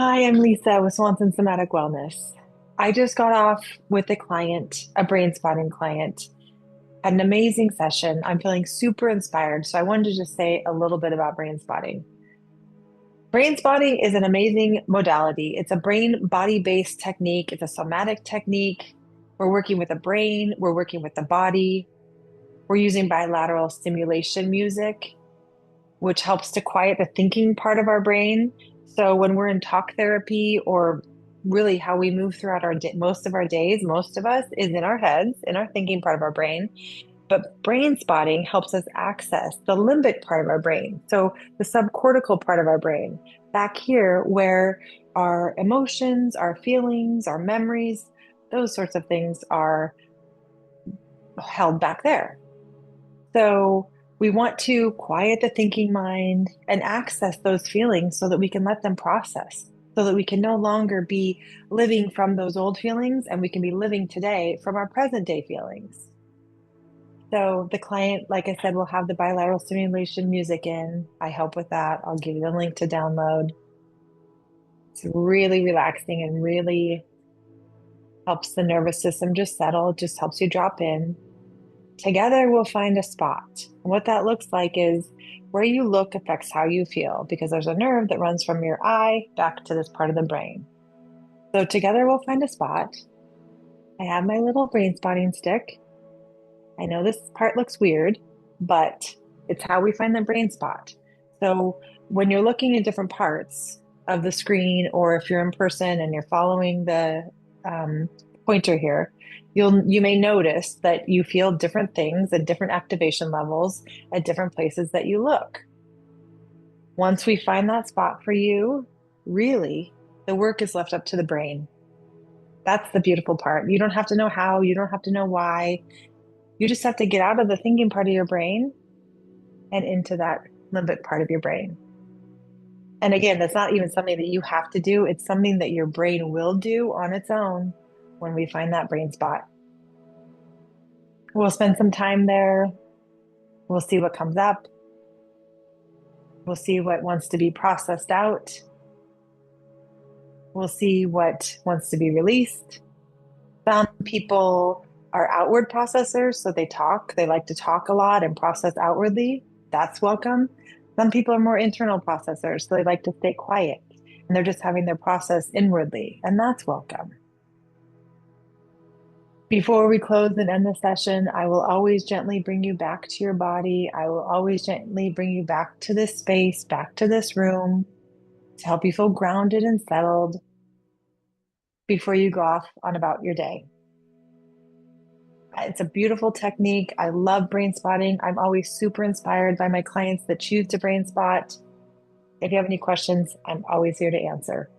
Hi, I'm Lisa with Swanson Somatic Wellness. I just got off with a client, a brain spotting client, had an amazing session. I'm feeling super inspired, so I wanted to just say a little bit about brain spotting. Brain spotting is an amazing modality. It's a brain body based technique, it's a somatic technique. We're working with the brain, we're working with the body, we're using bilateral stimulation music, which helps to quiet the thinking part of our brain. So when we're in talk therapy or really how we move throughout our day, most of our days, most of us is in our heads, in our thinking part of our brain. But brain spotting helps us access the limbic part of our brain. So the subcortical part of our brain, back here where our emotions, our feelings, our memories, those sorts of things are held back there. So we want to quiet the thinking mind and access those feelings so that we can let them process, so that we can no longer be living from those old feelings and we can be living today from our present day feelings. So the client, like I said, will have the bilateral stimulation music in. I help with that. I'll give you the link to download. It's really relaxing and really helps the nervous system just settle. It just helps you drop in. Together, we'll find a spot. And what that looks like is where you look affects how you feel because there's a nerve that runs from your eye back to this part of the brain. So, together, we'll find a spot. I have my little brain spotting stick. I know this part looks weird, but it's how we find the brain spot. So, when you're looking at different parts of the screen, or if you're in person and you're following the um, pointer here, you may notice that you feel different things at different activation levels at different places that you look. Once we find that spot for you, really, the work is left up to the brain. That's the beautiful part. You don't have to know how, you don't have to know why. You just have to get out of the thinking part of your brain and into that limbic part of your brain. And again, that's not even something that you have to do. It's something that your brain will do on its own when we find that brain spot. We'll spend some time there. We'll see what comes up. We'll see what wants to be processed out. We'll see what wants to be released. Some people are outward processors, so they talk. They like to talk a lot and process outwardly. That's welcome. Some people are more internal processors, so they like to stay quiet and they're just having their process inwardly, and that's welcome. Before we close and end the session, I will always gently bring you back to your body. I will always gently bring you back to this space, back to this room to help you feel grounded and settled before you go off on about your day. It's a beautiful technique. I love brain spotting. I'm always super inspired by my clients that choose to brain spot. If you have any questions, I'm always here to answer.